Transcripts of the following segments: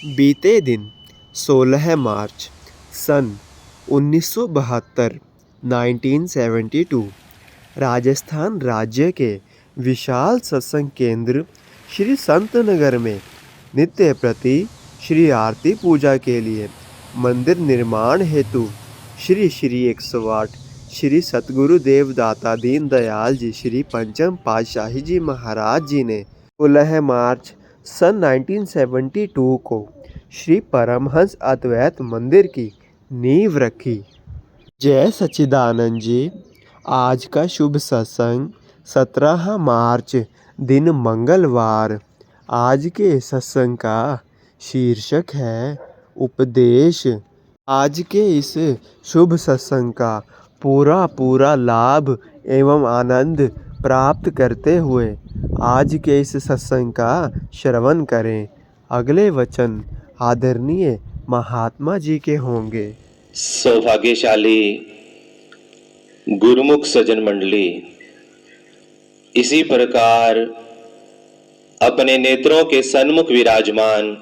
बीते दिन 16 मार्च सन 1972 1972 राजस्थान राज्य के विशाल सत्संग केंद्र श्री संत नगर में नित्य प्रति श्री आरती पूजा के लिए मंदिर निर्माण हेतु श्री श्री 108 श्री सतगुरु देवदाता दीन दयाल जी श्री पंचम पातशाही जी महाराज जी ने 16 मार्च सन 1972 को श्री परमहंस अद्वैत मंदिर की नींव रखी। जय सच्चिदानंद जी। आज का शुभ सत्संग 17 मार्च दिन मंगलवार। आज के सत्संग का शीर्षक है उपदेश। आज के इस शुभ सत्संग का पूरा लाभ एवं आनंद प्राप्त करते हुए आज के इस सत्संग का श्रवण करें। अगले वचन आदरणीय महात्मा जी के होंगे। सौभाग्यशाली गुरुमुख सज्जन मंडली, इसी प्रकार अपने नेत्रों के सन्मुख विराजमान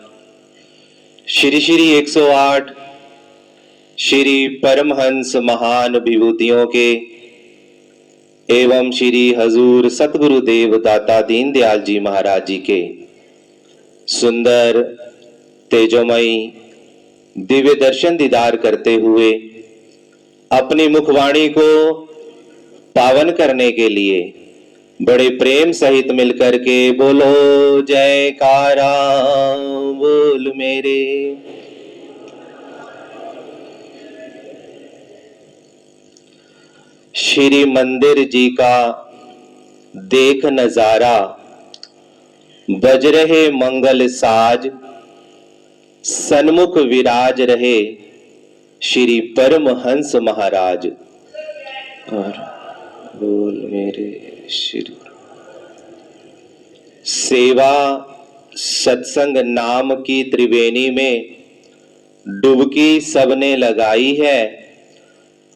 श्री श्री 108 श्री परमहंस महान विभूतियों के एवं श्री हजूर सतगुरु देवदाता दीन दयाल जी महाराज जी के सुंदर तेजोमयी दिव्य दर्शन दीदार करते हुए अपनी मुखवाणी को पावन करने के लिए बड़े प्रेम सहित मिलकर के बोलो जयकारा बोल मेरे। श्री मंदिर जी का देख नजारा, बज रहे मंगल साज, सन्मुख विराज रहे श्री परमहंस महाराज। और बोल मेरे श्री सेवा सत्संग नाम की त्रिवेणी में डुबकी सबने लगाई है।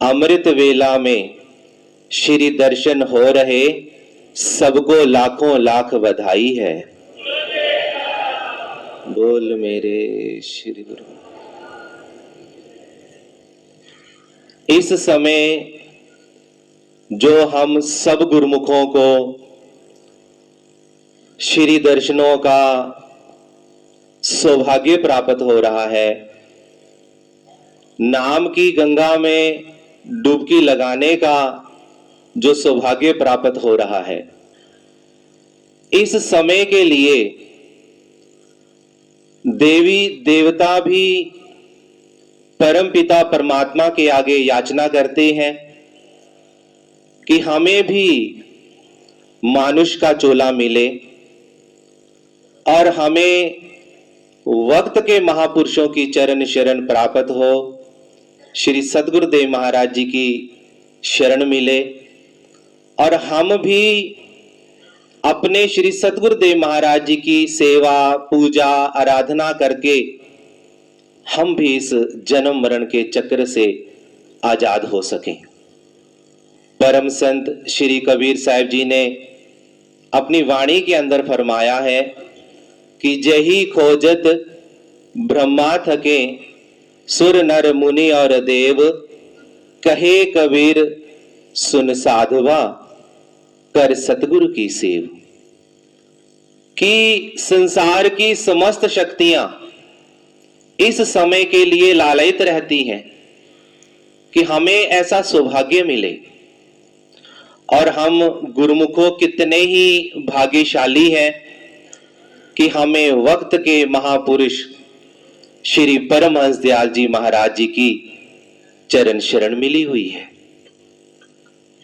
अमृत वेला में श्री दर्शन हो रहे, सबको लाखों लाख बधाई है। बोल मेरे श्री गुरु। इस समय जो हम सब गुरुमुखों को श्री दर्शनों का सौभाग्य प्राप्त हो रहा है, नाम की गंगा में डुबकी लगाने का जो सौभाग्य प्राप्त हो रहा है, इस समय के लिए देवी देवता भी परमपिता परमात्मा के आगे याचना करते हैं कि हमें भी मानुष का चोला मिले और हमें वक्त के महापुरुषों की चरण शरण प्राप्त हो, श्री सतगुरुदेव महाराज जी की शरण मिले और हम भी अपने श्री सतगुरुदेव महाराज जी की सेवा पूजा आराधना करके हम भी इस जन्म मरण के चक्र से आजाद हो सकें। परम संत श्री कबीर साहिब जी ने अपनी वाणी के अंदर फरमाया है कि जही खोजत ब्रह्मा थके, सुर नर मुनि और देव, कहे कबीर सुन साधवा, कर सतगुरु की सेव। कि संसार की समस्त शक्तियां इस समय के लिए लालयित रहती हैं कि हमें ऐसा सौभाग्य मिले, और हम गुरुमुखों कितने ही भाग्यशाली हैं कि हमें वक्त के महापुरुष श्री परमहंस दयाल जी महाराज जी की चरण शरण मिली हुई है।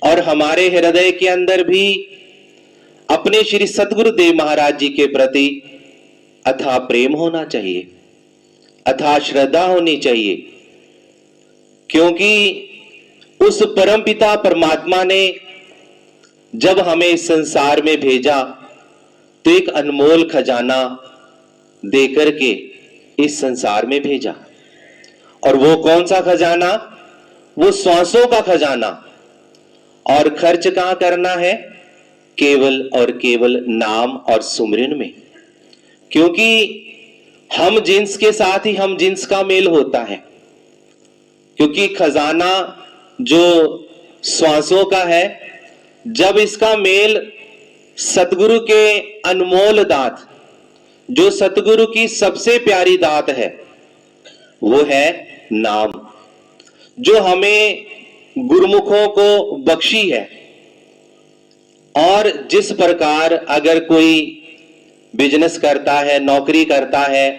और हमारे हृदय के अंदर भी अपने श्री सतगुरुदेव महाराज जी के प्रति अथाह प्रेम होना चाहिए, अथाह श्रद्धा होनी चाहिए, क्योंकि उस परमपिता परमात्मा ने जब हमें इस संसार में भेजा तो एक अनमोल खजाना देकर के इस संसार में भेजा। और वो कौन सा खजाना? वो श्वासों का खजाना। और खर्च कहां करना है? केवल और केवल नाम और सुमिरन में। क्योंकि हम जिन्स के साथ ही हम जिन्स का मेल होता है, क्योंकि खजाना जो श्वासों का है, जब इसका मेल सतगुरु के अनमोल दात, जो सतगुरु की सबसे प्यारी दात है, वो है नाम, जो हमें गुरुमुखों को बख्शी है। और जिस प्रकार अगर कोई बिजनेस करता है, नौकरी करता है,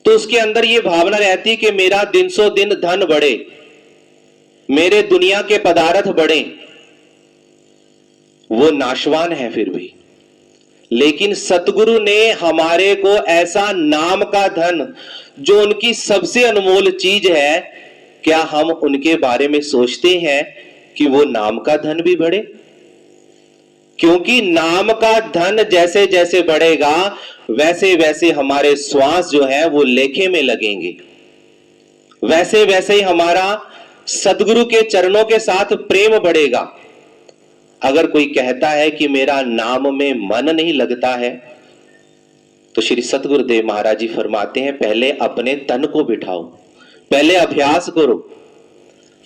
तो उसके अंदर यह भावना रहती है कि मेरा दिन सो दिन धन बढ़े, मेरे दुनिया के पदार्थ बढ़े। वो नाशवान है फिर भी, लेकिन सतगुरु ने हमारे को ऐसा नाम का धन, जो उनकी सबसे अनमोल चीज है, क्या हम उनके बारे में सोचते हैं कि वो नाम का धन भी बढ़े? क्योंकि नाम का धन जैसे जैसे बढ़ेगा, वैसे वैसे हमारे श्वास जो है वो लेखे में लगेंगे, वैसे वैसे ही हमारा सतगुरु के चरणों के साथ प्रेम बढ़ेगा। अगर कोई कहता है कि मेरा नाम में मन नहीं लगता है, तो श्री सतगुरुदेव महाराज जी फरमाते हैं, पहले अपने तन को बिठाओ, पहले अभ्यास करो,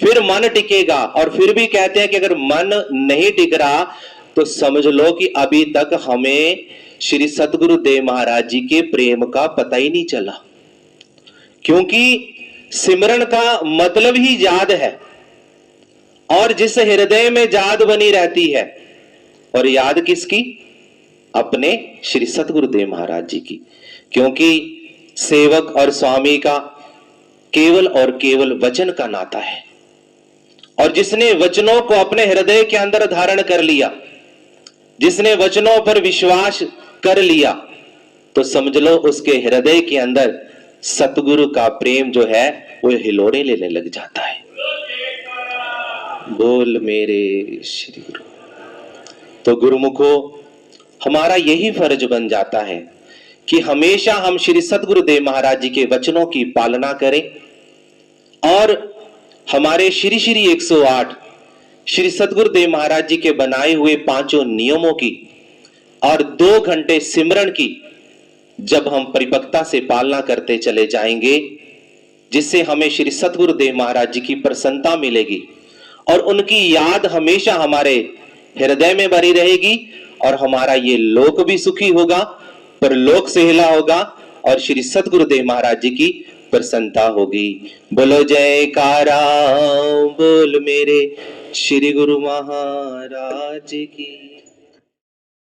फिर मन टिकेगा। और फिर भी कहते हैं कि अगर मन नहीं टिक रहा, तो समझ लो कि अभी तक हमें श्री सतगुरुदेव महाराज जी के प्रेम का पता ही नहीं चला। क्योंकि सिमरन का मतलब ही याद है, और जिस हृदय में याद बनी रहती है, और याद किसकी? अपने श्री सतगुरुदेव महाराज जी की। क्योंकि सेवक और स्वामी का केवल और केवल वचन का नाता है, और जिसने वचनों को अपने हृदय के अंदर धारण कर लिया, जिसने वचनों पर विश्वास कर लिया, तो समझ लो उसके हृदय के अंदर सतगुरु का प्रेम जो है वो हिलोरे लेने लग जाता है। बोल मेरे श्री गुरु। तो गुरुमुखो, हमारा यही फर्ज बन जाता है कि हमेशा हम श्री सतगुरुदेव महाराज जी के वचनों की पालना करें, और हमारे श्री श्री 108 श्री सतगुरुदेव महाराज जी के बनाए हुए 5 नियमों की और 2 घंटे सिमरन की जब हम परिपक्वता से पालना करते चले जाएंगे, जिससे हमें श्री सतगुरुदेव महाराज जी की प्रसन्नता मिलेगी, और उनकी याद हमेशा हमारे हृदय में भरी रहेगी, और हमारा ये लोक भी सुखी होगा, परलोक सहला होगा, और श्री सतगुरुदेव महाराज जी की प्रसन्नता होगी। बोलो जयकारा, बोल मेरे श्री गुरु महाराज की।